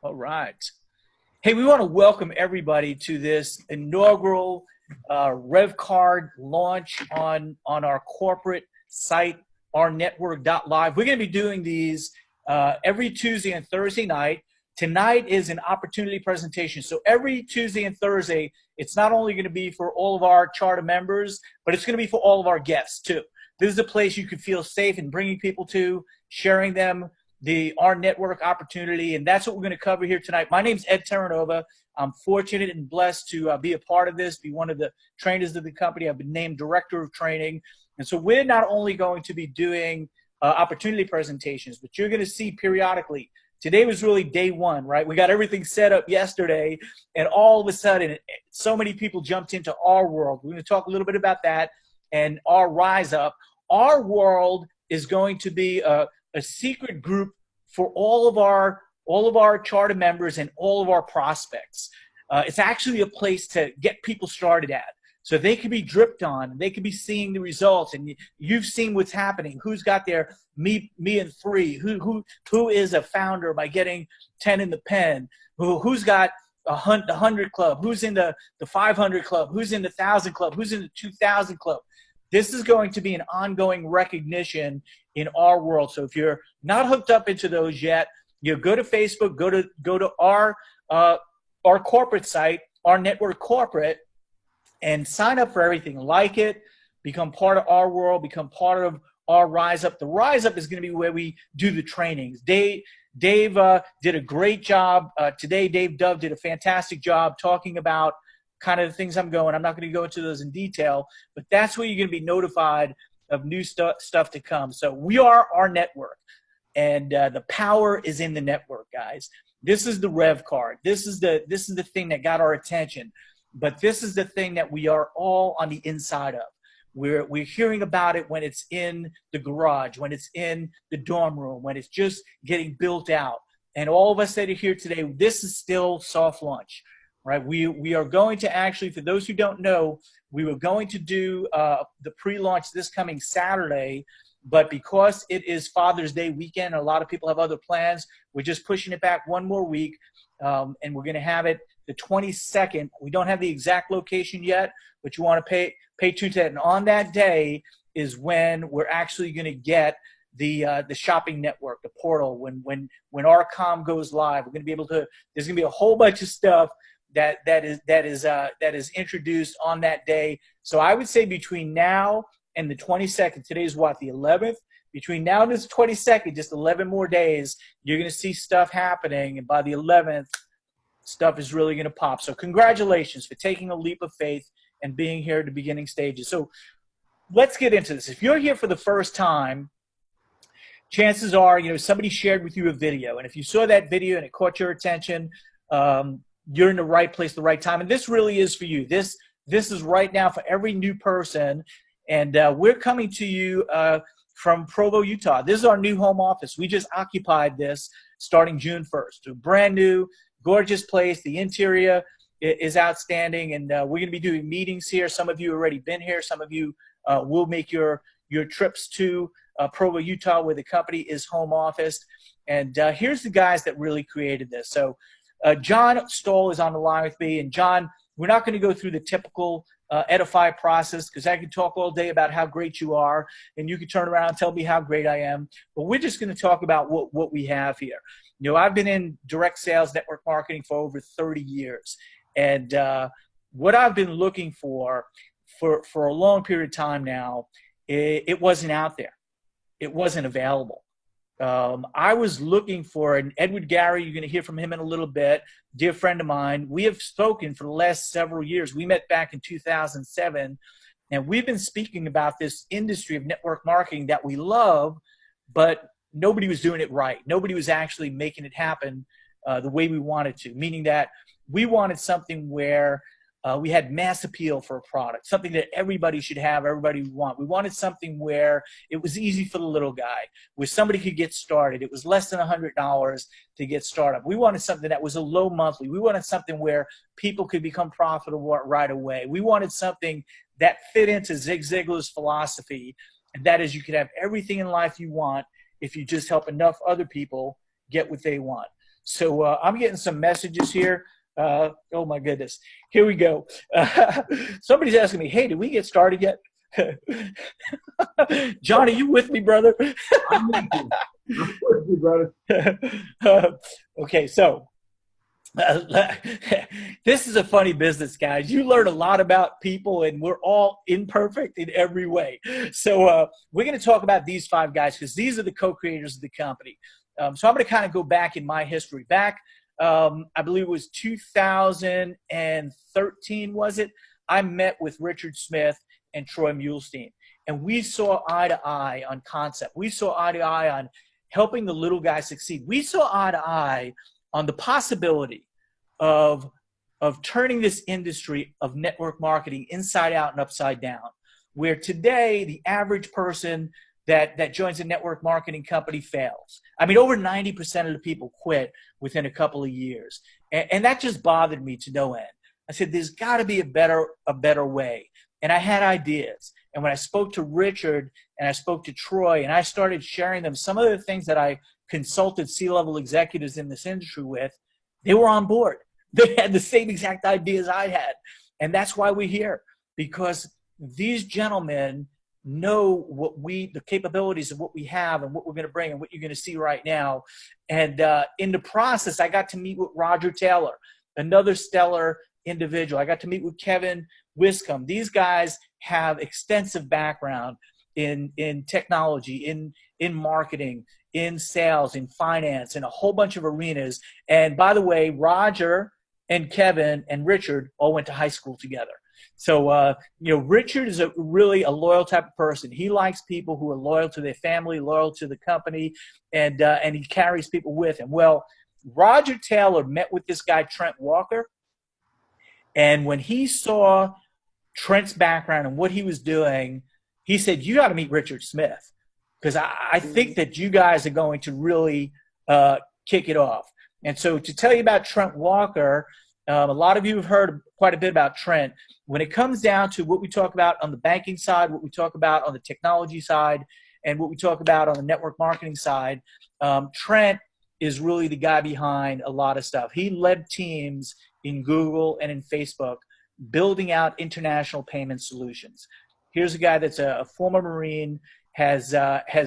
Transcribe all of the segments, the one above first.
All right. Hey, we want to welcome everybody to this inaugural revvcard launch on our corporate site, RNetwork.live. We're going to be doing these every Tuesday and Thursday night. Tonight is an opportunity presentation. So every Tuesday and Thursday, it's not only going to be for all of our charter members, but it's going to be for all of our guests too. This is a place you can feel safe in bringing people to, sharing them our network opportunity, and that's what we're going to cover here tonight. My name's Ed Terranova. I'm fortunate and blessed to be a part of this, be one of the trainers of the company. I've been named Director of Training, and so we're not only going to be doing opportunity presentations, but you're going to see periodically. Today was really day one, right? We got everything set up yesterday, and all of a sudden, so many people jumped into our world. We're going to talk a little bit about that and our rise up. Our world is going to be a secret group for all of our charter members and all of our prospects. It's actually a place to get people started at, so they can be dripped on, they can be seeing the results, and you've seen what's happening. Who's got their me and three? Who is a founder by getting 10 in the pen? Who's got the 100 club? Who's in the 500 club? Who's in the 1,000 club? Who's in the 2,000 club? This is going to be an ongoing recognition in our world. So if you're not hooked up into those yet, you go to Facebook, go to our corporate site, RNetwork Corporate, and sign up for everything. Like it, become part of our world, become part of our Rise Up. The Rise Up is going to be where we do the trainings. Dave did a great job today. Dave Dove did a fantastic job talking about kind of the things I'm not going to go into those in detail, but that's where you're going to be notified of new stuff to come. So we are our network, and the power is in the network, guys. This is the revvcard. This is the thing that got our attention, but this is the thing that we are all on the inside of. We're hearing about it when it's in the garage, when it's in the dorm room, when it's just getting built out. And all of us that are here today, this is still soft launch. Right, we are going to actually, for those who don't know, we were going to do the pre-launch this coming Saturday, but because it is Father's Day weekend, a lot of people have other plans. We're just pushing it back one more week, and we're going to have it the 22nd. We don't have the exact location yet, but you want to pay attention to that. And on that day is when we're actually going to get the shopping network, the portal. When our comm goes live, we're going to be able to. There's going to be a whole bunch of stuff that is introduced on that day. So I would say between now and the 22nd, today's what, the 11th? Between now and the 22nd, just 11 more days, you're going to see stuff happening. And by the 11th, stuff is really going to pop. So congratulations for taking a leap of faith and being here at the beginning stages. So let's get into this. If you're here for the first time, chances are, somebody shared with you a video. And if you saw that video and it caught your attention, you're in the right place, the right time. And this really is for you. This is right now for every new person. And we're coming to you from Provo, Utah. This is our new home office. We just occupied this starting June 1st. A brand new, gorgeous place. The interior is outstanding. And we're going to be doing meetings here. Some of you have already been here. Some of you will make your trips to Provo, Utah, where the company is home office. And here's the guys that really created this. So John Stoll is on the line with me. And John, we're not going to go through the typical edify process, because I can talk all day about how great you are, and you can turn around and tell me how great I am. But we're just going to talk about what we have here. I've been in direct sales network marketing for over 30 years. And what I've been looking for a long period of time now, it wasn't out there. It wasn't available. I was looking for an Edward Gary. You're going to hear from him in a little bit. Dear friend of mine. We have spoken for the last several years. We met back in 2007, and we've been speaking about this industry of network marketing that we love, but nobody was doing it right. Nobody was actually making it happen the way we wanted to, meaning that we wanted something where we had mass appeal for a product, something that everybody should have, everybody would want. We wanted something where it was easy for the little guy, where somebody could get started. It was less than $100 to get started. We wanted something that was a low monthly. We wanted something where people could become profitable right away. We wanted something that fit into Zig Ziglar's philosophy, and that is you could have everything in life you want if you just help enough other people get what they want. So I'm getting some messages here. Oh my goodness. Here we go. Somebody's asking me, hey, did we get started yet? John, are you with me, brother? I'm with you. I'm with you, brother. Okay, so this is a funny business, guys. You learn a lot about people, and we're all imperfect in every way. So we're going to talk about these five guys because these are the co-creators of the company. So I'm going to kind of go back in my history. Back, I believe it was 2013, was it? I met with Richard Smith and Troy Muhlestein, and we saw eye to eye on concept. We saw eye to eye on helping the little guy succeed. We saw eye to eye on the possibility of turning this industry of network marketing inside out and upside down, where today the average person that joins a network marketing company fails. I mean, over 90% of the people quit within a couple of years. And that just bothered me to no end. I said, there's got to be a better way. And I had ideas. And when I spoke to Richard and I spoke to Troy and I started sharing them some of the things that I consulted C-level executives in this industry with, they were on board. They had the same exact ideas I had. And that's why we're here, because these gentlemen know the capabilities of what we have and what we're going to bring and what you're going to see right now. And in the process, I got to meet with Roger Taylor, another stellar individual. I got to meet with Kevin Wiscombe. These guys have extensive background in technology, in marketing, in sales, in finance, in a whole bunch of arenas. And by the way, Roger and Kevin and Richard all went to high school together. So, Richard is really a loyal type of person. He likes people who are loyal to their family, loyal to the company, and he carries people with him. Well, Roger Taylor met with this guy, Trent Walker, and when he saw Trent's background and what he was doing, he said, you got to meet Richard Smith, because I think that you guys are going to really kick it off. And so to tell you about Trent Walker, a lot of you have heard quite a bit about Trent. When it comes down to what we talk about on the banking side, what we talk about on the technology side, and what we talk about on the network marketing side, Trent is really the guy behind a lot of stuff. He led teams in Google and in Facebook building out international payment solutions. Here's a guy that's a former Marine, has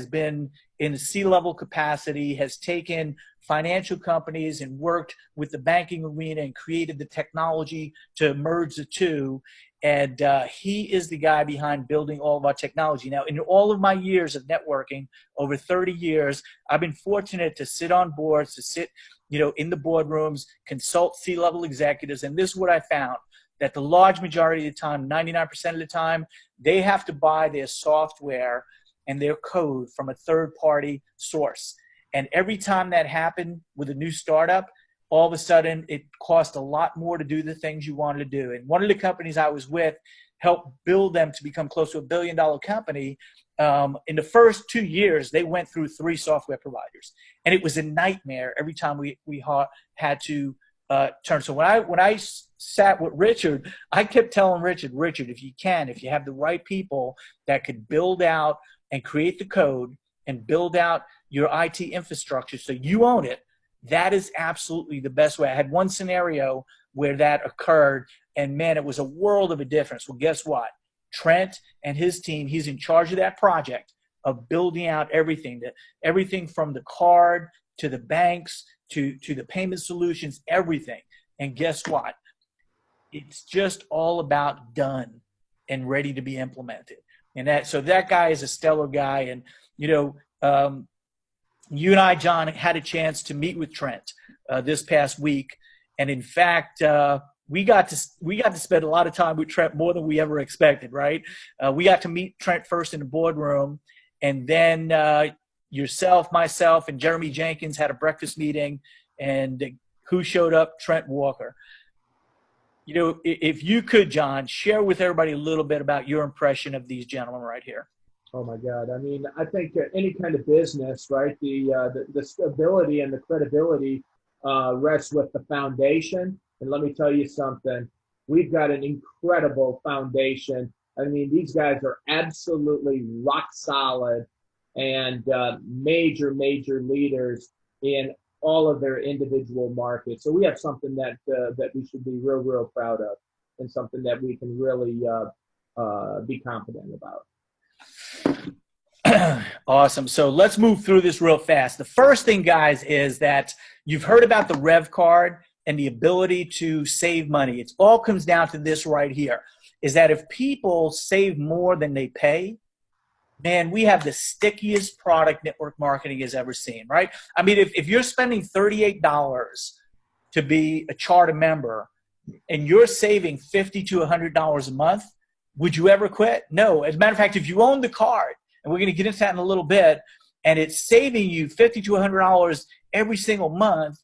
been in a C-level capacity, has taken financial companies and worked with the banking arena and created the technology to merge the two. And he is the guy behind building all of our technology. Now, in all of my years of networking, over 30 years, I've been fortunate to sit on boards, to sit, in the boardrooms, consult C-level executives. And this is what I found, that the large majority of the time, 99% of the time, they have to buy their software and their code from a third-party source. And every time that happened with a new startup, all of a sudden it cost a lot more to do the things you wanted to do. And one of the companies I was with helped build them to become close to $1 billion company. In the first 2 years, they went through 3 software providers. And it was a nightmare every time we had to turn. So when I sat with Richard, I kept telling Richard, if you have the right people that could build out and create the code and build out your IT infrastructure so you own it, that is absolutely the best way. I had one scenario where that occurred, and man, it was a world of a difference. Well, guess what? Trent and his team, he's in charge of that project of building out everything from the card to the banks to the payment solutions, everything. And guess what? It's just all about done and ready to be implemented. And that guy is a stellar guy. And, you and I, John, had a chance to meet with Trent this past week. And in fact, we got to spend a lot of time with Trent, more than we ever expected, right? We got to meet Trent first in the boardroom, and then yourself, myself, and Jeremy Jenkins had a breakfast meeting. And who showed up? Trent Walker. If you could, John, share with everybody a little bit about your impression of these gentlemen right here. Oh my God! I mean, I think any kind of business, right? The stability and the credibility rests with the foundation. And let me tell you something: we've got an incredible foundation. I mean, these guys are absolutely rock solid and major leaders in all of their individual markets. So we have something that that we should be real proud of, and something that we can really be confident about. Awesome. So let's move through this real fast. The first thing, guys, is that you've heard about the RevCard and the ability to save money. It all comes down to this right here, is that if people save more than they pay, man, we have the stickiest product network marketing has ever seen, right? I mean, if you're spending $38 to be a charter member and you're saving $50 to $100 a month, would you ever quit? No. As a matter of fact, if you own the card, and we're going to get into that in a little bit, and it's saving you $50 to $100 every single month,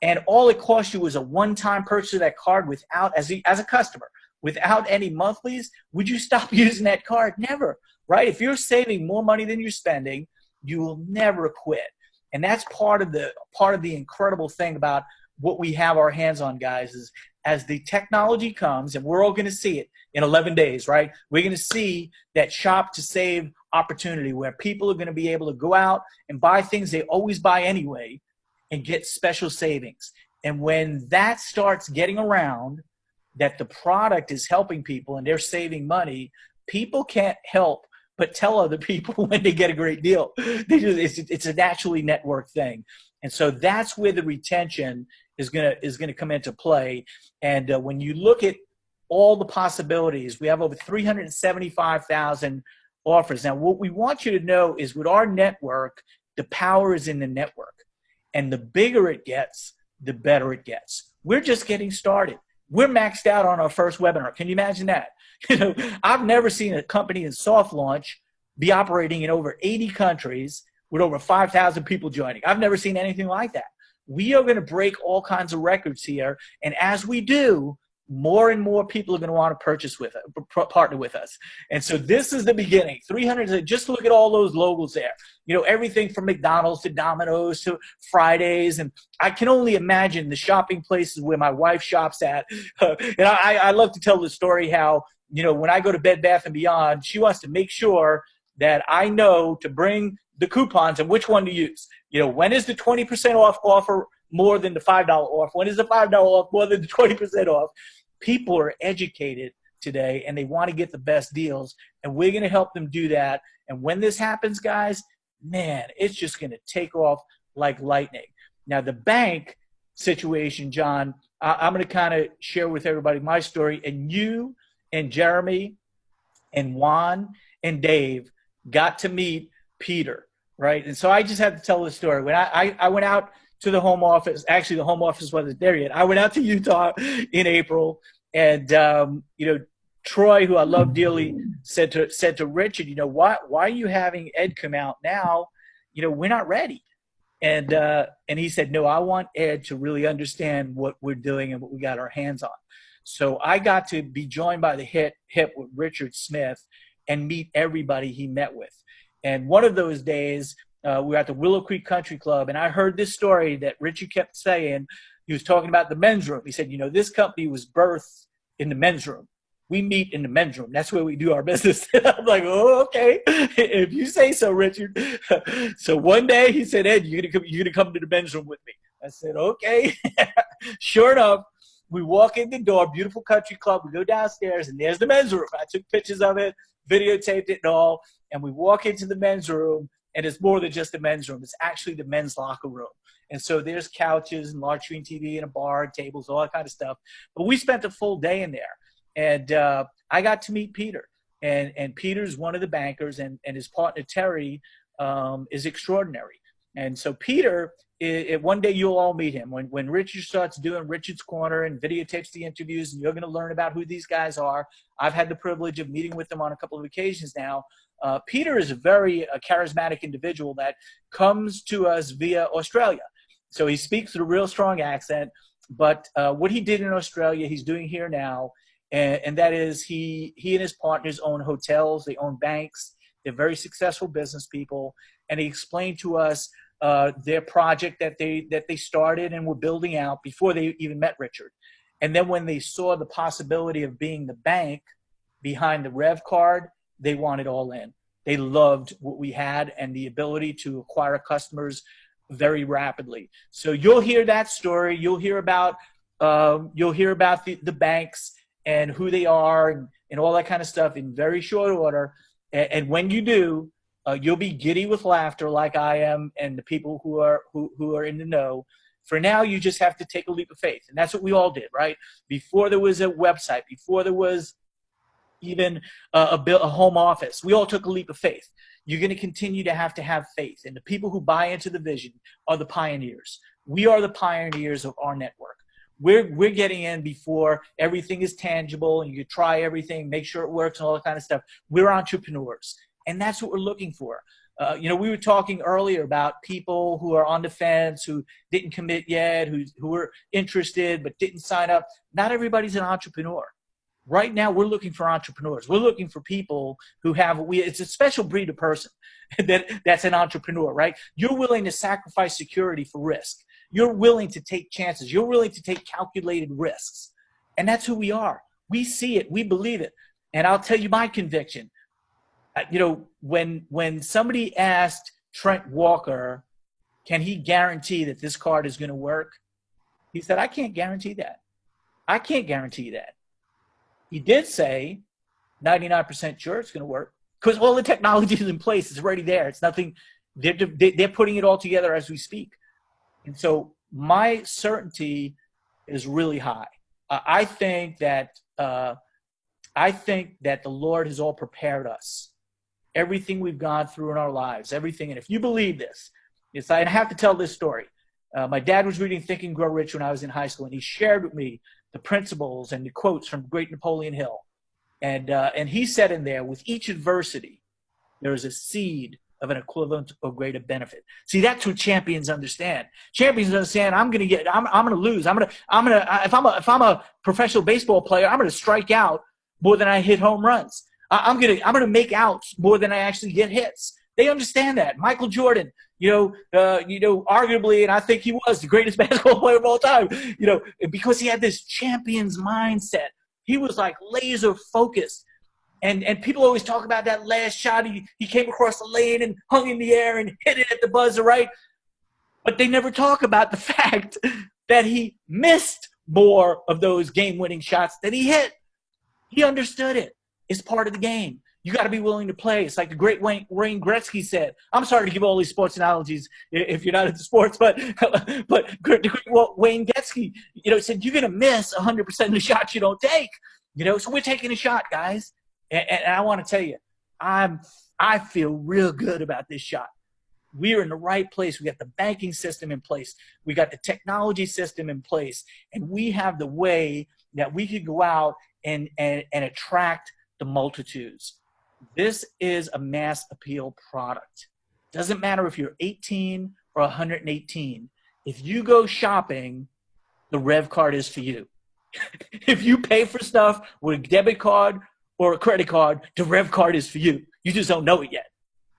and all it costs you is a one-time purchase of that card without, as a customer, without any monthlies, would you stop using that card? Never, right? If you're saving more money than you're spending, you will never quit. And that's part of the incredible thing about what we have our hands on, guys, is as the technology comes, and we're all going to see it in 11 days, right? We're going to see that shop to save opportunity where people are going to be able to go out and buy things they always buy anyway and get special savings. And when that starts getting around, that the product is helping people and they're saving money, people can't help but tell other people when they get a great deal. It's a naturally network thing. And so that's where the retention is gonna come into play. And when you look at all the possibilities, we have over 375,000 offers. Now, what we want you to know is with our network, the power is in the network. And the bigger it gets, the better it gets. We're just getting started. We're maxed out on our first webinar. Can you imagine that? You know, I've never seen a company in soft launch be operating in over 80 countries with over 5,000 people joining. I've never seen anything like that. We are going to break all kinds of records here. And as we do, more and more people are going to want to partner with us. And so this is the beginning. 300, just look at all those logos there. You know, everything from McDonald's to Domino's to Fridays. And I can only imagine the shopping places where my wife shops at. And I love to tell the story how, you know, when I go to Bed Bath & Beyond, she wants to make sure that I know to bring the coupons and which one to use. You know, when is the 20% off offer more than the $5 off? When is the $5 off more than the 20% off? People are educated today and they want to get the best deals, and we're going to help them do that. And when this happens, guys, man, it's just going to take off like lightning. Now, the bank situation, John, I'm going to kind of share with everybody my story, and you and Jeremy and Juan and Dave got to meet Peter, right? And so I just have to tell the story. When I went out to the home office, actually the home office wasn't there yet. I went out to Utah in April, and you know, Troy, who I love dearly, said to Richard, you know, why are you having Ed come out now? You know, we're not ready. And he said, no, I want Ed to really understand what we're doing and what we got our hands on. So I got to be joined by the hip with Richard Smith and meet everybody he met with. And one of those days, we were at the Willow Creek Country Club, and I heard this story that Richard kept saying. He was talking about the men's room. He said, you know, this company was birthed in the men's room. We meet in the men's room. That's where we do our business. I'm like, oh, okay. If you say so, Richard. So one day he said, Ed, you're gonna come to the men's room with me. I said, okay. Sure enough, we walk in the door, beautiful country club. We go downstairs, and there's the men's room. I took pictures of it, videotaped it and all. And we walk into the men's room, and it's more than just the men's room. It's actually the men's locker room. And so there's couches and large screen TV and a bar and tables, all that kind of stuff. But we spent a full day in there. And I got to meet Peter. And Peter's one of the bankers, and his partner, Terry, is extraordinary. And so Peter, one day you'll all meet him. When Richard starts doing Richard's Corner and videotapes the interviews, and you're going to learn about who these guys are. I've had the privilege of meeting with them on a couple of occasions now. Peter is a very charismatic individual that comes to us via Australia. So he speaks with a real strong accent. But what he did in Australia, he's doing here now. And that is he and his partners own hotels. They own banks. They're very successful business people. And he explained to us their project that they started and were building out before they even met Richard. And then when they saw the possibility of being the bank behind the RevCard, they wanted all in. They loved what we had and the ability to acquire customers very rapidly. So you'll hear that story. You'll hear about the banks and who they are and all that kind of stuff in very short order. And when you do, you'll be giddy with laughter like I am and the people who are in the know. For now, you just have to take a leap of faith. And that's what we all did, right? Before there was a website, before there was even a home office, we all took a leap of faith. You're going to continue to have faith. And the people who buy into the vision are the pioneers. We are the pioneers of our network. We're getting in before everything is tangible and you can try everything, make sure it works and all that kind of stuff. We're entrepreneurs. And that's what we're looking for. We were talking earlier about people who are on the fence, who didn't commit yet, who were interested but didn't sign up. Not everybody's an entrepreneur. Right now, we're looking for entrepreneurs. We're looking for people who it's a special breed of person that's an entrepreneur, right? You're willing to sacrifice security for risk. You're willing to take chances. You're willing to take calculated risks. And that's who we are. We see it. We believe it. And I'll tell you my conviction. When somebody asked Trent Walker, can he guarantee that this card is going to work? He said, I can't guarantee that. I can't guarantee that. He did say 99% sure it's going to work because all the technology is in place. It's already there. It's nothing. They're putting it all together as we speak. And so my certainty is really high. I think that the Lord has all prepared us. Everything we've gone through in our lives, everything. And if you believe this, I have to tell this story. My dad was reading Think and Grow Rich when I was in high school, and he shared with me the principles and the quotes from great Napoleon Hill. And he said in there, with each adversity, there is a seed of an equivalent or greater benefit. See, that's what champions understand. Champions understand I'm going to lose. If I'm a professional baseball player, I'm going to strike out more than I hit home runs. I'm going to make outs more than I actually get hits. They understand that. Michael Jordan, arguably, and I think he was the greatest basketball player of all time, because he had this champion's mindset. He was like laser focused. And people always talk about that last shot. He came across the lane and hung in the air and hit it at the buzzer, right? But they never talk about the fact that he missed more of those game-winning shots than he hit. He understood it. It's part of the game. You got to be willing to play. It's like the great Wayne Gretzky said. I'm sorry to give all these sports analogies if you're not into sports, but Wayne Gretzky, said you're going to miss 100% of the shots you don't take. So we're taking a shot, guys. And I want to tell you, I feel real good about this shot. We're in the right place. We got the banking system in place. We got the technology system in place. And we have the way that we could go out and attract the multitudes. This is a mass appeal product. Doesn't matter if you're 18 or 118. If you go shopping, the revvcard is for you. If you pay for stuff with a debit card or a credit card, the revvcard is for you. You just don't know it yet.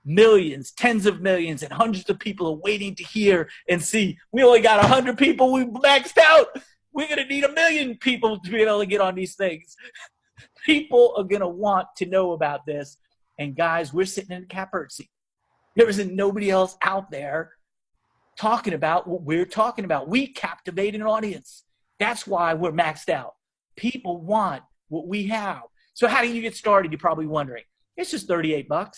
Millions, tens of millions, and hundreds of people are waiting to hear and see. We only got 100 people. We maxed out. We're going to need 1 million people to be able to get on these things. People are going to want to know about this. And guys, we're sitting in the catbird seat. There isn't nobody else out there talking about what we're talking about. We captivate an audience. That's why we're maxed out. People want what we have. So how do you get started? You're probably wondering. It's just $38.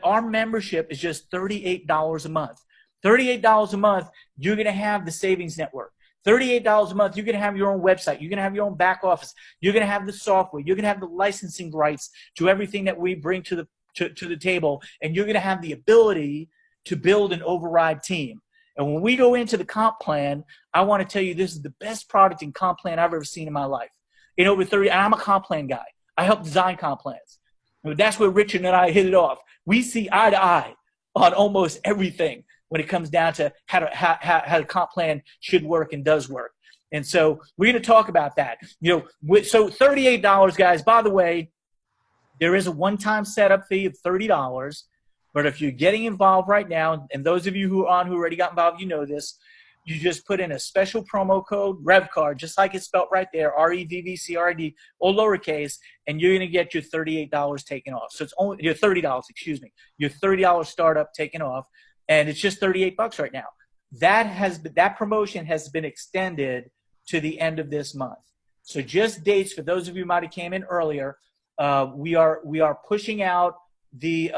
Our membership is just $38 a month. $38 a month, you're going to have the savings network. $38 a month, you're going to have your own website. You're going to have your own back office. You're going to have the software. You're going to have the licensing rights to everything that we bring to the table. And you're going to have the ability to build an override team. And when we go into the comp plan, I want to tell you this is the best product in comp plan I've ever seen in my life. In over 30, and I'm a comp plan guy. I help design comp plans. That's where Richard and I hit it off. We see eye to eye on almost everything when it comes down to how the comp plan should work and does work. And so we're going to talk about that. So $38, guys. By the way, there is a one-time setup fee of $30. But if you're getting involved right now, and those of you who already got involved, you know this, you just put in a special promo code, revvcard, just like it's spelled right there, REVVCRD, all lowercase, and you're going to get your $38 taken off. So it's only your $30, excuse me, your $30 startup taken off. and it's just 38 bucks right now. That promotion has been extended to the end of this month. So just dates for those of you who might have came in earlier. We are pushing out the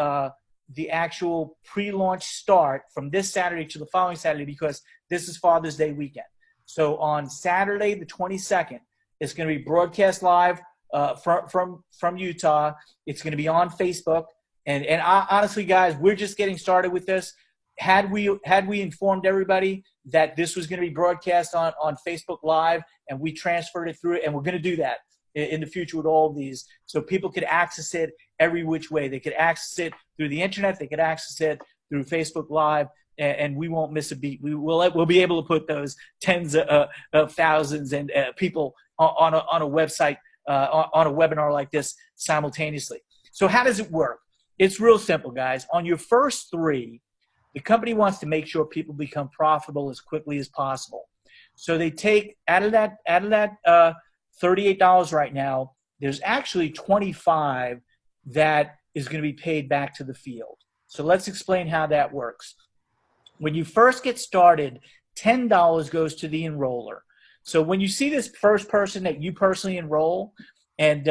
actual pre-launch start from this Saturday to the following Saturday because this is Father's Day weekend. So on Saturday the 22nd, it's going to be broadcast live from Utah. It's going to be on Facebook. And honestly, guys, we're just getting started with this. Had we informed everybody that this was going to be broadcast on Facebook Live and we transferred it through it, and we're going to do that in the future with all of these, so people could access it every which way. They could access it through the internet. They could access it through Facebook Live, and we won't miss a beat. We'll be able to put those tens of thousands and people on a website on a webinar like this simultaneously. So how does it work? It's real simple, guys. On your first 3, the company wants to make sure people become profitable as quickly as possible. So they take out of that $38 right now, there's actually 25 that is going to be paid back to the field. So let's explain how that works. When you first get started, $10 goes to the enroller. So when you see this first person that you personally enroll, and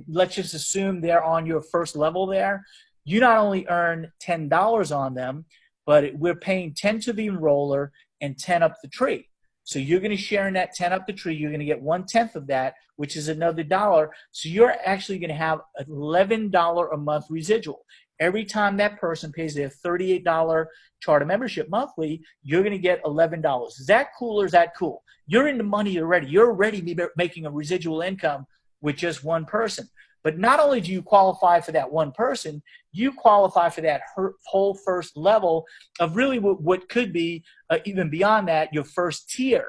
let's just assume they're on your first level there, you not only earn $10 on them, but we're paying 10 to the enroller and 10 up the tree. So you're going to share in that 10 up the tree. You're going to get 1/10 of that, which is another $1. So you're actually going to have $11 a month residual. Every time that person pays their $38 charter membership monthly, you're going to get $11. Is that cool or is that cool? You're in the money already. You're already making a residual income with just one person. But not only do you qualify for that one person, you qualify for that whole first level of really what could be, even beyond that, your first tier.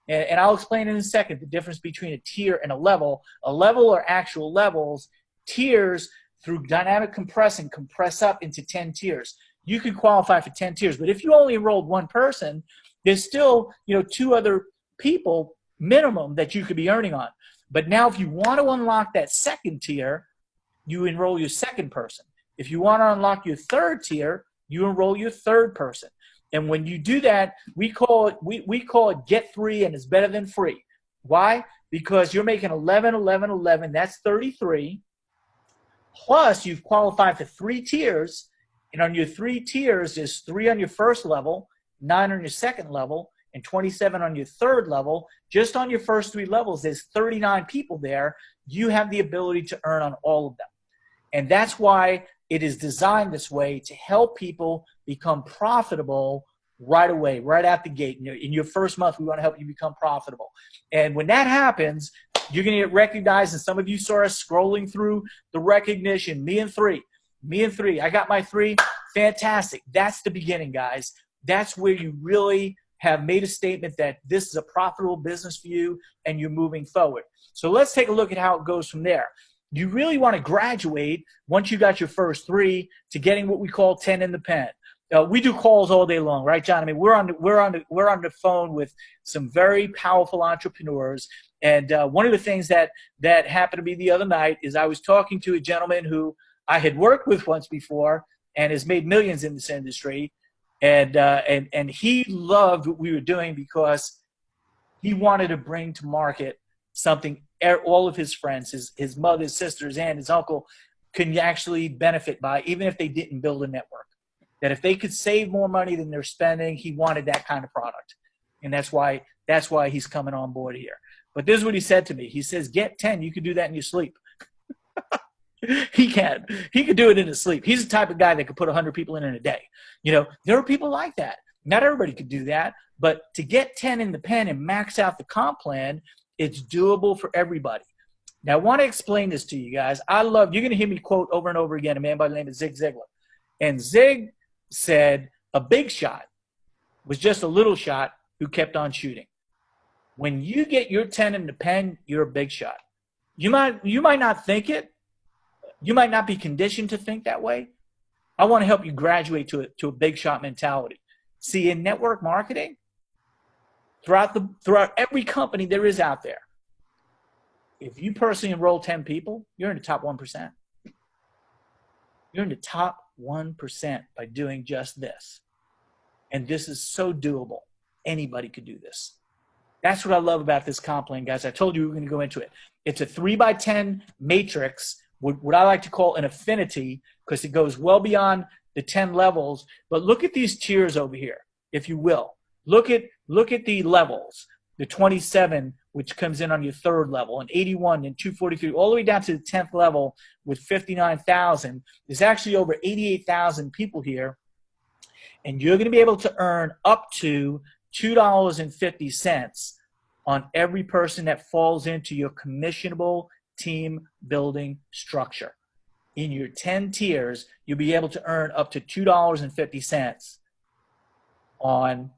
And I'll explain in a second the difference between a tier and a level. A level are actual levels. Tiers, through dynamic compressing, compress up into 10 tiers. You can qualify for 10 tiers. But if you only enrolled one person, there's still 2 other people minimum that you could be earning on. But now if you want to unlock that second tier, you enroll your second person. If you want to unlock your third tier, you enroll your third person. And when you do that, we call it get 3 and it's better than free. Why? Because you're making 11, 11, 11. That's 33. Plus you've qualified for 3 tiers. And on your 3 tiers, there's 3 on your first level, 9 on your second level, and 27 on your third level. Just on your first 3 levels, there's 39 people there. You have the ability to earn on all of them. And that's why it is designed this way, to help people become profitable right away, right out the gate. In your first month, we want to help you become profitable. And when that happens, you're going to get recognized. And some of you saw us scrolling through the recognition. Me and 3. I got my 3. Fantastic. That's the beginning, guys. That's where you really have made a statement that this is a profitable business for you and you're moving forward. So let's take a look at how it goes from there. You really want to graduate once you got your first 3 to getting what we call 10 in the pen. We do calls all day long, right, John? I mean, we're on the phone with some very powerful entrepreneurs. And one of the things that happened to me the other night is I was talking to a gentleman who I had worked with once before and has made millions in this industry. And he loved what we were doing because he wanted to bring to market something all of his friends, his mother, his sister, his aunt, his uncle, can actually benefit by, even if they didn't build a network. That if they could save more money than they're spending, he wanted that kind of product. And that's why he's coming on board here. But this is what he said to me. He says, get 10. You could do that in your sleep. He can. He could do it in his sleep. He's the type of guy that could put 100 people in a day. There are people like that. Not everybody could do that. But to get 10 in the pen and max out the comp plan, it's doable for everybody. Now, I want to explain this to you guys. You're going to hear me quote over and over again a man by the name of Zig Ziglar. And Zig said a big shot was just a little shot who kept on shooting. When you get your 10 in the pen, you're a big shot. You might not think it. You might not be conditioned to think that way. I want to help you graduate to a big shot mentality. See, in network marketing, throughout every company there is out there, if you personally enroll 10 people, you're in the top 1%. You're in the top 1% by doing just this. And this is so doable. Anybody could do this. That's what I love about this comp plan, guys. I told you we were going to go into it. It's a 3x10 matrix, what I like to call an affinity, because it goes well beyond the 10 levels. But look at these tiers over here, if you will. Look at the levels, the 27, which comes in on your third level, and 81 and 243, all the way down to the 10th level with 59,000. There's actually over 88,000 people here, and you're going to be able to earn up to $2.50 on every person that falls into your commissionable team building structure. In your 10 tiers, you'll be able to earn up to $2.50 on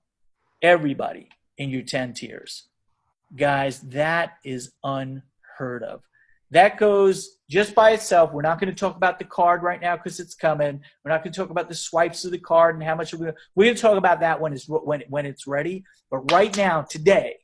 everybody in your 10 tiers. Guys, that is unheard of. That goes just by itself. We're not going to talk about the card right now because it's coming. We're not going to talk about the swipes of the card and how much we're going to talk about that when it's ready. But right now, today,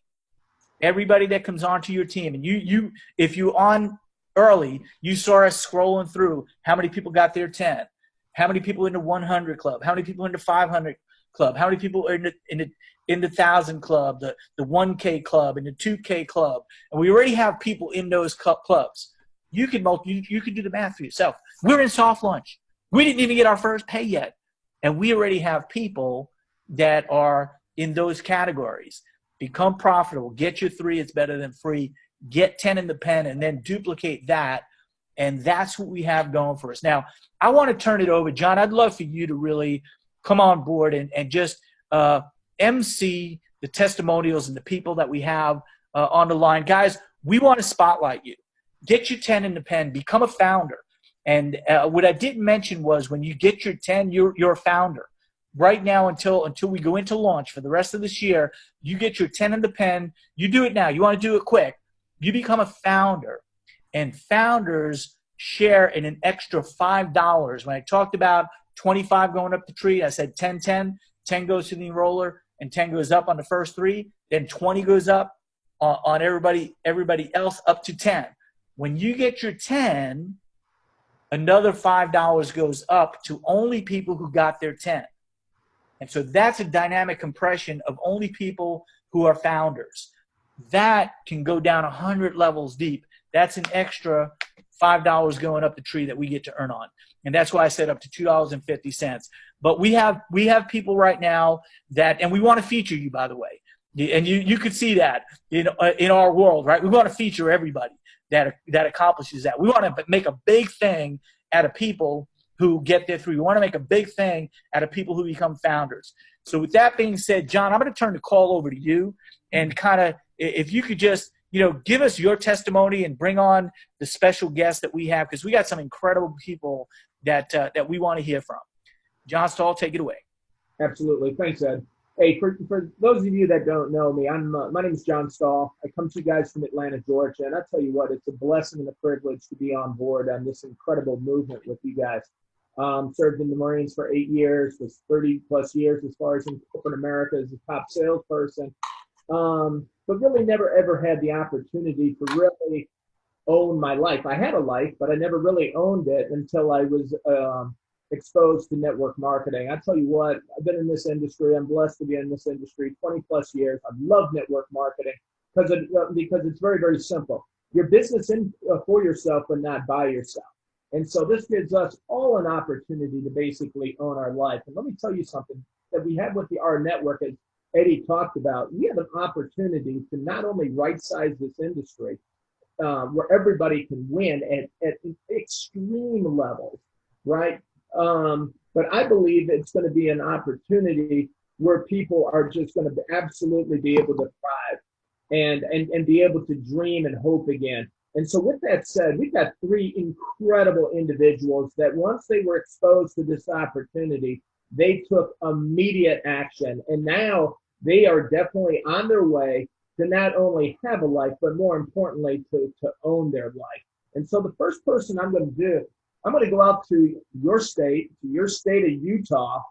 everybody that comes onto your team, and if you're on early, you saw us scrolling through how many people got their 10, how many people in the 100 club, how many people in the 500 club, how many people are in the 1,000 club, the 1K club, and the 2K club, and we already have people in those clubs. You can do the math for yourself. We're in soft launch. We didn't even get our first pay yet, and we already have people that are in those categories. Become profitable. Get your 3. It's better than free. Get 10 in the pen, and then duplicate that, and that's what we have going for us. Now, I want to turn it over, John. I'd love for you to really come on board and just MC the testimonials and the people that we have on the line. Guys, we want to spotlight you. Get your 10 in the pen. Become a founder. And what I didn't mention was when you get your 10, you're a founder. Right now, until we go into launch for the rest of this year, you get your 10 in the pen. You do it now. You want to do it quick. You become a founder. And founders share in an extra $5. When I talked about 25 going up the tree, I said 10, 10. 10 goes to the enroller, and 10 goes up on the first 3. Then 20 goes up on everybody else up to 10. When you get your 10, another $5 goes up to only people who got their 10. And so that's a dynamic compression of only people who are founders. That can go down 100 levels deep. That's an extra $5 going up the tree that we get to earn on. And that's why I said up to $2.50. But we have people right now that, and we want to feature you, by the way. And you could see that in our world, right? We want to feature everybody that accomplishes that. We want to make a big thing out of people who get there through. We want to make a big thing out of people who become founders. So with that being said, John, I'm going to turn the call over to you, and kind of if you could just give us your testimony and bring on the special guests that we have, because we got some incredible people that we want to hear from. John Stahl, take it away. Absolutely. Thanks, Ed. Hey, for those of you that don't know me, my name is John Stahl. I come to you guys from Atlanta, Georgia, and I tell you what, it's a blessing and a privilege to be on board on this incredible movement with you guys. Served in the Marines for 8 years, was 30 plus years as far as in corporate America as a top salesperson, but really never ever had the opportunity to really own my life. I had a life, but I never really owned it until I was exposed to network marketing. I tell you what, I've been in this industry. I'm blessed to be in this industry 20 plus years. I love network marketing because it's very, very simple. Your business for yourself, but not by yourself. And so this gives us all an opportunity to basically own our life. And let me tell you something that we have with the RNetwork, as Eddie talked about. We have an opportunity to not only right-size this industry, where everybody can win at extreme levels, right? But I believe it's going to be an opportunity where people are just going to absolutely be able to thrive and be able to dream and hope again. And so with that said, we've got 3 incredible individuals that once they were exposed to this opportunity, they took immediate action. And now they are definitely on their way to not only have a life, but more importantly, to own their life. And so the first person I'm going to do, I'm going to go out to your state of Utah,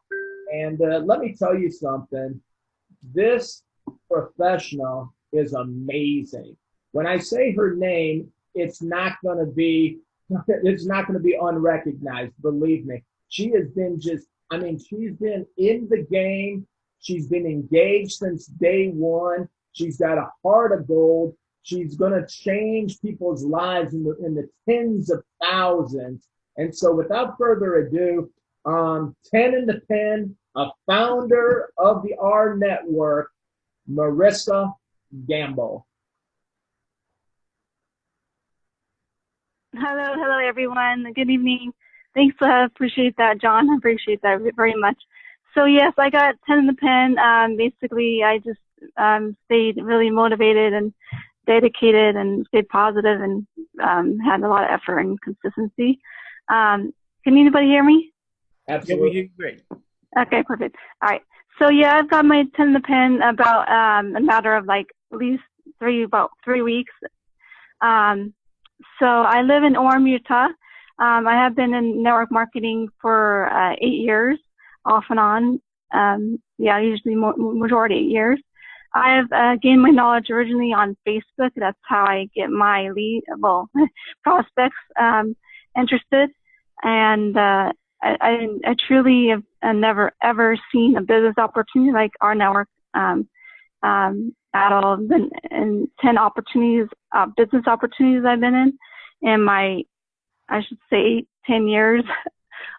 and let me tell you something. This professional is amazing. When I say her name, it's not going to be unrecognized. Believe me, she has been she's been in the game She's been engaged since day one. She's got a heart of gold. She's going to change people's lives in the tens of thousands. And so without further ado, 10 in the pen, a founder of the RNetwork, Marissa Gamble. Hello, everyone. Good evening. Thanks. Appreciate that, John. I appreciate that very much. So yes, I got 10 in the pen. Basically, I just stayed really motivated and dedicated and stayed positive and had a lot of effort and consistency. Can anybody hear me? Absolutely. Yeah, we hear you great. Okay, perfect. All right. So yeah, I've got my 10 in the pen about a matter of like at least about 3 weeks. So I live in Orem, Utah. I have been in network marketing for 8 years, off and on. Usually majority 8 years. I have gained my knowledge originally on Facebook. That's how I get my prospects interested. And I truly have never ever seen a business opportunity like our network at all. Been in 10 opportunities, business opportunities I've been in my, I should say, 10 years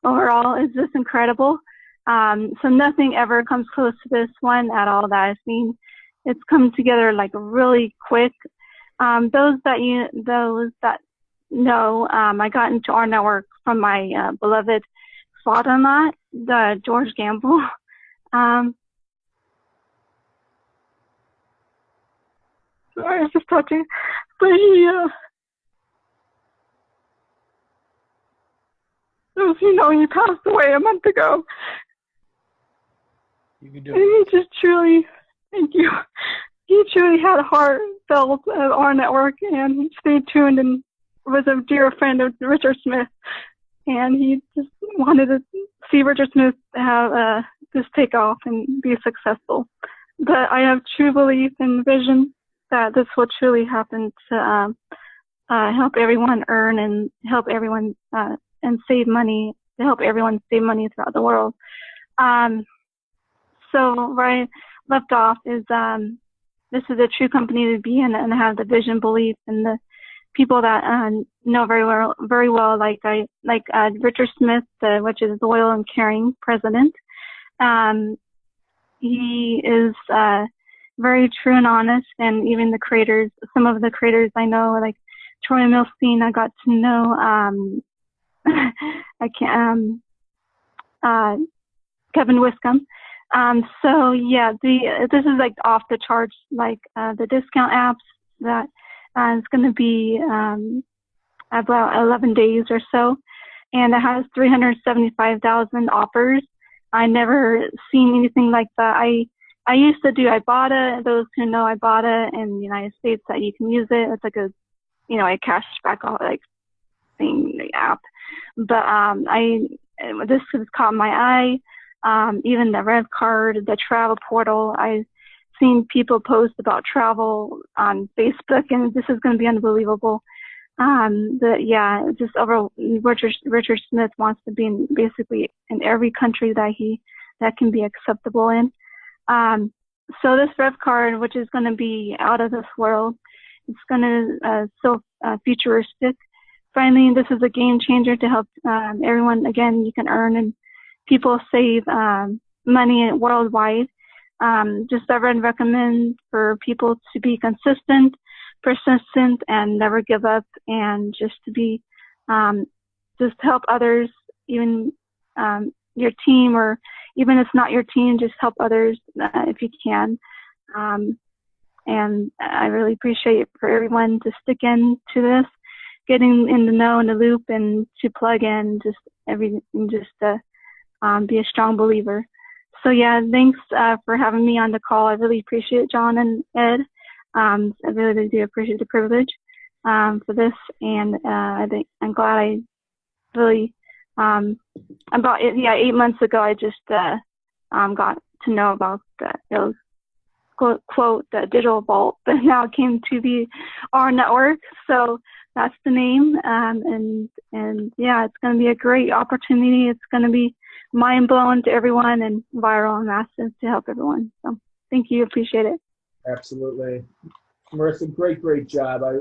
overall. Is just incredible. So nothing ever comes close to this one at all that I've seen. It's come together like really quick. Those that know, I got into our network from my beloved father-in-law, George Gamble. Sorry, I was just talking, but he passed away a month ago. You can do and it. he just truly, thank you. He truly had a heartfelt of our network, and he stayed tuned and was a dear friend of Richard Smith. And he just wanted to see Richard Smith have this take off and be successful. But I have true belief and vision that this will truly happen to help everyone earn and help everyone and save money, to help everyone save money throughout the world. So where I left off is this is a true company to be in and have the vision, belief, and the people that know very well, like Richard Smith, which is loyal and caring president. He is very true and honest, and even the creators, some of the creators I know, like Troy Milstein, I got to know. Kevin Wiscombe. So yeah, this is like off the charts, like the discount apps that is going to be about 11 days or so, and it has 375,000 offers. I never seen anything like that. I used to do Ibotta. Those who know Ibotta in the United States, that you can use it. It's like a cashback like thing, the app. But this has caught my eye. Even the revvcard, the travel portal. I've seen people post about travel on Facebook, and this is going to be unbelievable. Just over Richard Smith wants to be basically in every country that can be acceptable in. So this revvcard, which is going to be out of this world, it's going to so futuristic. Finally, this is a game changer to help everyone. Again, you can earn and people save money worldwide. Just I would recommend for people to be consistent, persistent, and never give up, and just to be just help others, even your team, or even if it's not your team, just help others if you can. And I really appreciate for everyone to stick in to this, getting in the know, in the loop, and to plug in just everything, just to be a strong believer. So yeah, thanks for having me on the call. I really appreciate it, John and Ed. I really do appreciate the privilege for this, and I think I'm glad I really about 8 months ago I just got to know about those quote the digital vault, but now it came to be RNetwork, so that's the name. And yeah, it's going to be a great opportunity. It's going to be mind blowing to everyone and viral and massive to help everyone. So thank you. Appreciate it. Absolutely. Marissa, great job. I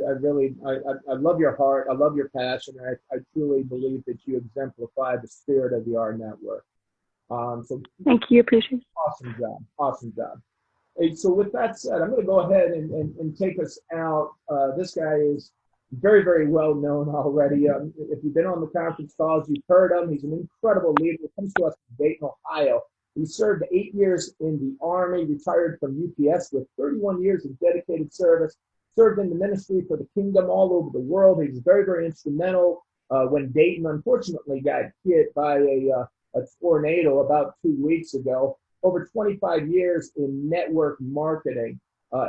love your heart. I love your passion. I truly believe that you exemplify the spirit of the RNetwork. So thank you. Appreciate it. Awesome job. Awesome job. Hey, so with that said, I'm going to go ahead and take us out. This guy is very well known already. If you've been on the conference calls, you've heard him. He's an incredible leader. He comes to us from Dayton, Ohio. He served 8 years in the Army, retired from UPS with 31 years of dedicated service, served in the ministry for the kingdom all over the world. He was very instrumental when Dayton unfortunately got hit by a tornado about 2 weeks ago. Over 25 years in network marketing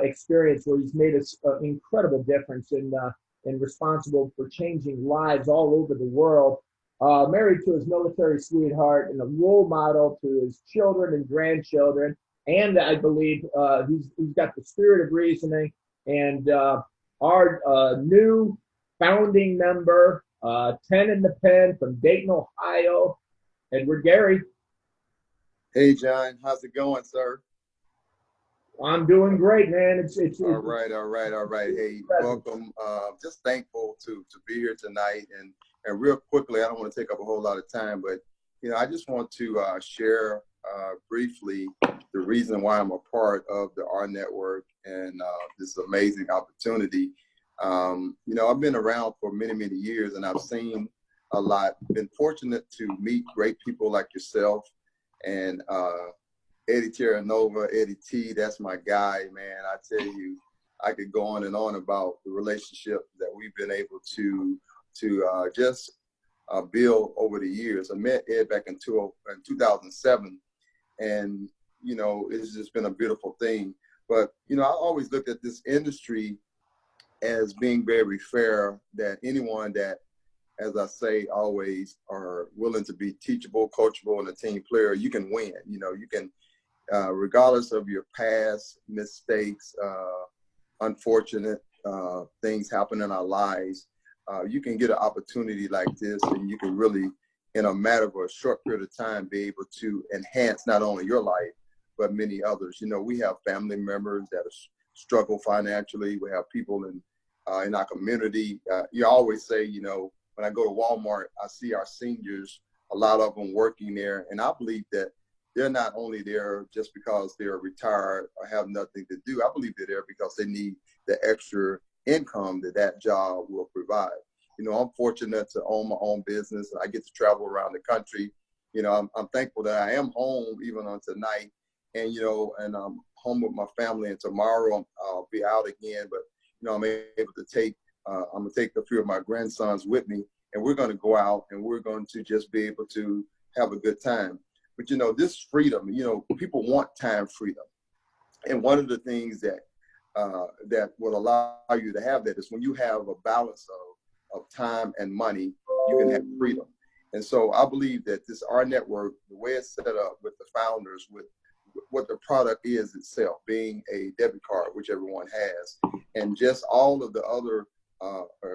experience, where he's made an incredible difference and responsible for changing lives all over the world. Married to his military sweetheart and a role model to his children and grandchildren. And I believe he's got the spirit of reasoning. And our new founding member, 10 in the pen from Dayton, Ohio, Edward Gary. Hey, John, how's it going, sir? I'm doing great, man. It's all right. Hey, welcome. Just thankful to be here tonight, and real quickly, I don't want to take up a whole lot of time, but I just want to share briefly the reason why I'm a part of the RNetwork and this amazing opportunity. I've been around for many years, and I've seen a lot. Been fortunate to meet great people like yourself and Eddie Terranova, Eddie T, that's my guy, man. I tell you, I could go on and on about the relationship that we've been able to just build over the years. I met Ed back in 2007, and it's just been a beautiful thing. But I always looked at this industry as being very fair, that anyone that, as I say, always are willing to be teachable, coachable, and a team player, you can win. You can, regardless of your past mistakes, unfortunate things happen in our lives, you can get an opportunity like this, and you can really, in a matter of a short period of time, be able to enhance not only your life, but many others. We have family members that struggle financially. We have people in our community. You always say, when I go to Walmart, I see our seniors, a lot of them working there. And I believe that they're not only there just because they're retired or have nothing to do. I believe they're there because they need the extra income that job will provide. I'm fortunate to own my own business, and I get to travel around the country. I'm thankful that I am home even on tonight, and and I'm home with my family. And tomorrow I'll be out again, but I'm able to take I'm gonna take a few of my grandsons with me, and we're gonna go out and we're going to just be able to have a good time. But this freedom, people want time freedom, and one of the things that will allow you to have that is when you have a balance of time and money, you can have freedom. And so I believe that this RNetwork, the way it's set up with the founders, with what the product is itself, being a debit card, which everyone has, and just all of the other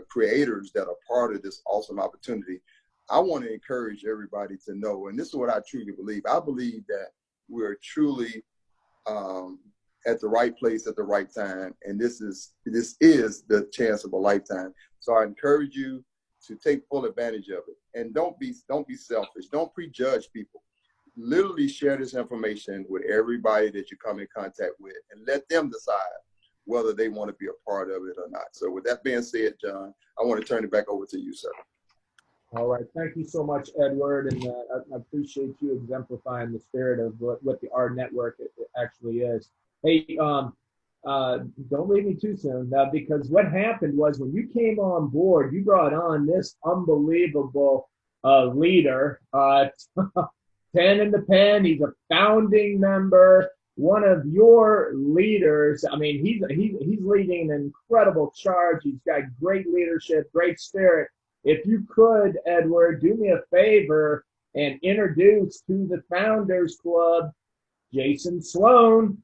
creators that are part of this awesome opportunity, I want to encourage everybody to know, and this is what I truly believe. I believe that we're truly at the right place at the right time, and this is the chance of a lifetime. So I encourage you to take full advantage of it, and don't be selfish. Don't prejudge people. Literally share this information with everybody that you come in contact with, and let them decide whether they want to be a part of it or not. So with that being said, John, I want to turn it back over to you, sir. All right. Thank you so much, Edward. And I appreciate you exemplifying the spirit of what the RNetwork actually is. Hey, don't leave me too soon, because what happened was when you came on board, you brought on this unbelievable leader, 10 in the pen. He's a founding member, one of your leaders. I mean, he's leading an incredible charge. He's got great leadership, great spirit. If you could, Edward, do me a favor and introduce to the Founders Club, Jason Sloan.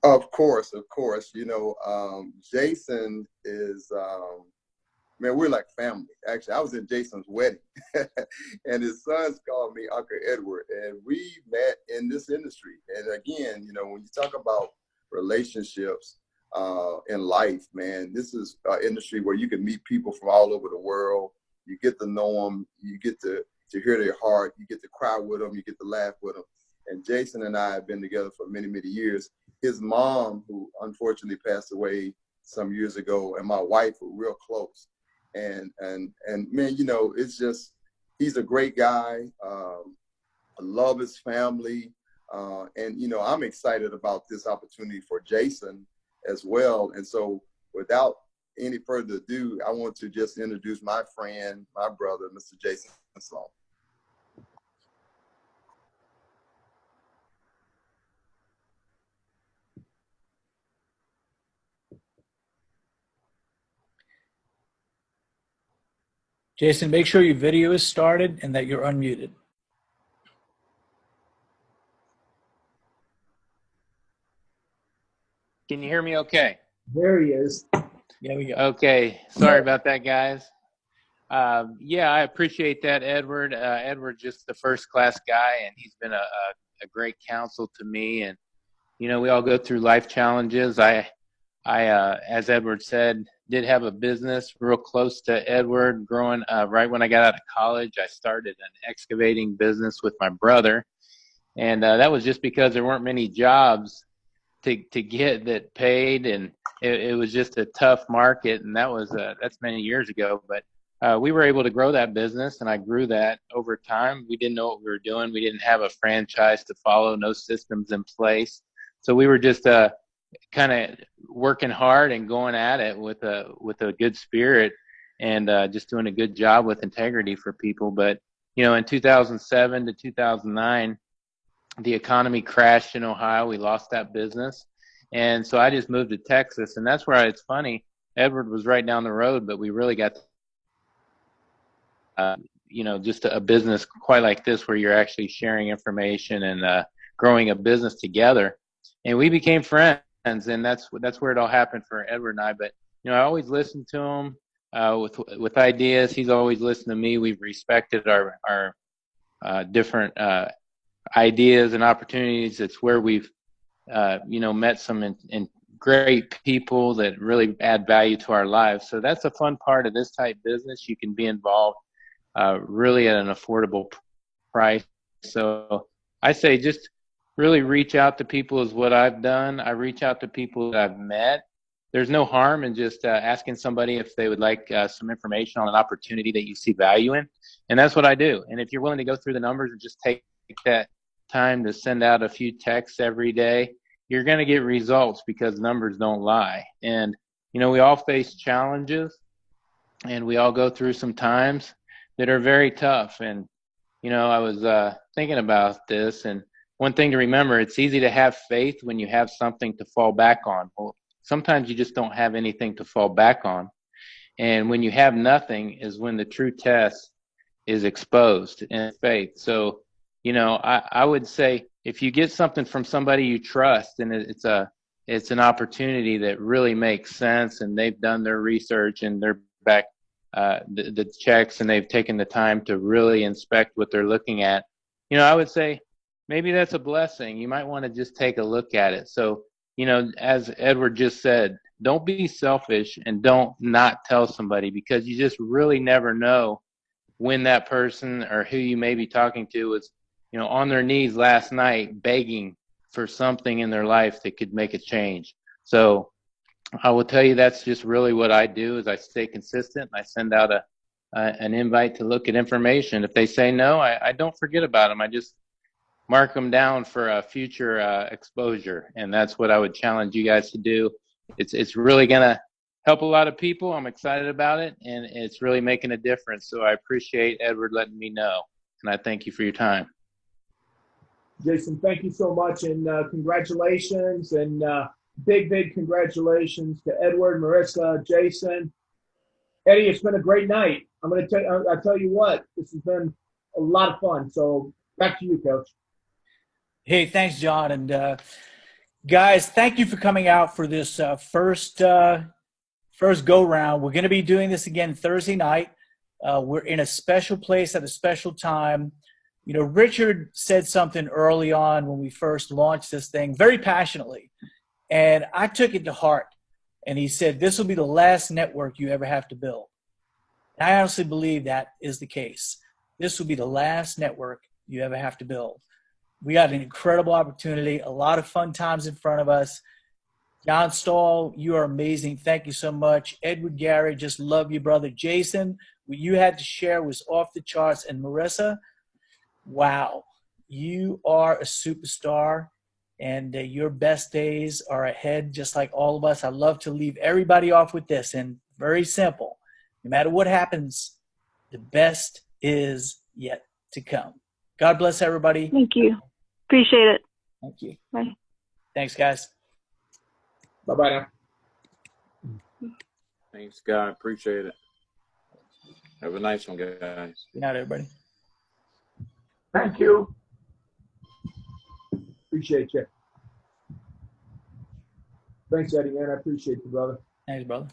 Of course. Jason is, man, we're like family. Actually, I was in Jason's wedding, and his sons called me Uncle Edward, and we met in this industry. And again, you know, when you talk about relationships in life, man, this is an industry where you can meet people from all over the world. You get to know them. You get to hear their heart. You get to cry with them. You get to laugh with them. And Jason and I have been together for many, many years. His mom, who unfortunately passed away some years ago, and my wife were real close. And man, you know, it's just, he's a great guy. I love his family. And, you know, I'm excited about this opportunity for Jason as well. And so without any further ado, I want to just introduce my friend, my brother, Mr. Jason Sloan. Jason, make sure your video is started and that you're unmuted. Can you hear me okay? There he is. There we go. Okay. Sorry about that, guys. Yeah, I appreciate that, Edward. Edward's just the first class guy, and he's been a great counsel to me. And, you know, we all go through life challenges. I as Edward said, did have a business real close to Edward growing right when I got out of college. I started an excavating business with my brother. And that was just because there weren't many jobs to get that paid, and it was just a tough market, and that's many years ago. But we were able to grow that business, and I grew that over time. We didn't know what we were doing. We didn't have a franchise to follow, no systems in place. So we were just kind of working hard and going at it with a good spirit, and just doing a good job with integrity for people. But, you know, in 2007 to 2009, the economy crashed in Ohio. We lost that business. And so I just moved to Texas. And that's where it's funny. Edward was right down the road, but we really got, you know, just a business quite like this where you're actually sharing information and growing a business together. And we became friends. And that's where it all happened for Edward and I. But, you know, I always listened to him with ideas. He's always listened to me. We've respected our different ideas and opportunities. It's where we've, you know, met some great people that really add value to our lives. So that's a fun part of this type business. You can be involved really at an affordable price. So I say just really reach out to people is what I've done. I reach out to people that I've met. There's no harm in just asking somebody if they would like some information on an opportunity that you see value in. And that's what I do. And if you're willing to go through the numbers and just take that time to send out a few texts every day, you're going to get results because numbers don't lie. And, you know, we all face challenges and we all go through some times that are very tough. And, you know, I was thinking about this, and one thing to remember, it's easy to have faith when you have something to fall back on. Well, sometimes you just don't have anything to fall back on. And when you have nothing is when the true test is exposed in faith. So, you know, I would say if you get something from somebody you trust and it's an opportunity that really makes sense and they've done their research and they're back the checks and they've taken the time to really inspect what they're looking at, you know, I would say maybe that's a blessing. You might want to just take a look at it. So, you know, as Edward just said, don't be selfish and don't not tell somebody, because you just really never know when that person or who you may be talking to was, you know, on their knees last night begging for something in their life that could make a change. So I will tell you that's just really what I do is I stay consistent. I send out an invite to look at information. If they say no, I don't forget about them. I just mark them down for a future exposure. And that's what I would challenge you guys to do. It's really going to help a lot of people. I'm excited about it, and it's really making a difference. So I appreciate Edward letting me know, and I thank you for your time. Jason, thank you so much, and congratulations, and big congratulations to Edward, Marissa, Jason. Eddie, it's been a great night. I'll tell you what, this has been a lot of fun. So back to you, Coach. Hey, thanks, John. And guys, thank you for coming out for this first first go round. We're going to be doing this again Thursday night. We're in a special place at a special time. You know, Richard said something early on when we first launched this thing very passionately, and I took it to heart. And he said, this will be the last network you ever have to build. And I honestly believe that is the case. This will be the last network you ever have to build. We got an incredible opportunity, a lot of fun times in front of us. John Stahl, you are amazing. Thank you so much. Edward Gary, just love you, brother. Jason, what you had to share was off the charts. And Marissa, wow, you are a superstar, and your best days are ahead, just like all of us. I love to leave everybody off with this, and very simple. No matter what happens, the best is yet to come. God bless everybody. Thank you. Appreciate it. Thank you. Bye. Thanks, guys. Bye-bye now. Thanks, God. Appreciate it. Have a nice one, guys. Good night, everybody. Thank you. Appreciate you. Thanks, Eddie, man. I appreciate you, brother. Thanks, brother.